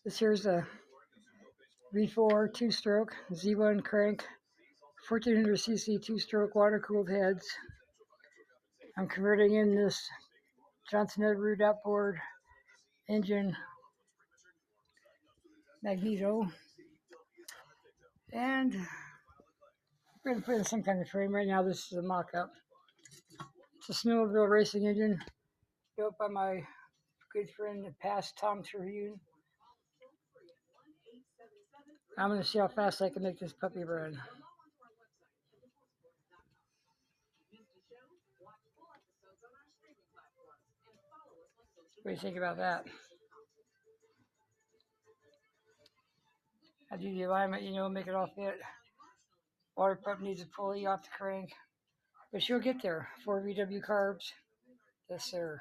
This here's a V4 two-stroke Z1 crank, 1400cc two-stroke water-cooled heads. I'm converting in this Johnson Edward outboard engine magneto, and we're going to put in some kind of frame. Right now this is a mock-up. It's a snowmobile racing engine built by my good friend the past Tom Terhune. I'm going to see how fast I can make this puppy run. What do you think about that? I do the alignment, make it all fit. Water pump needs a pulley off the crank, but she'll get there. 4 VW carbs. Yes, sir.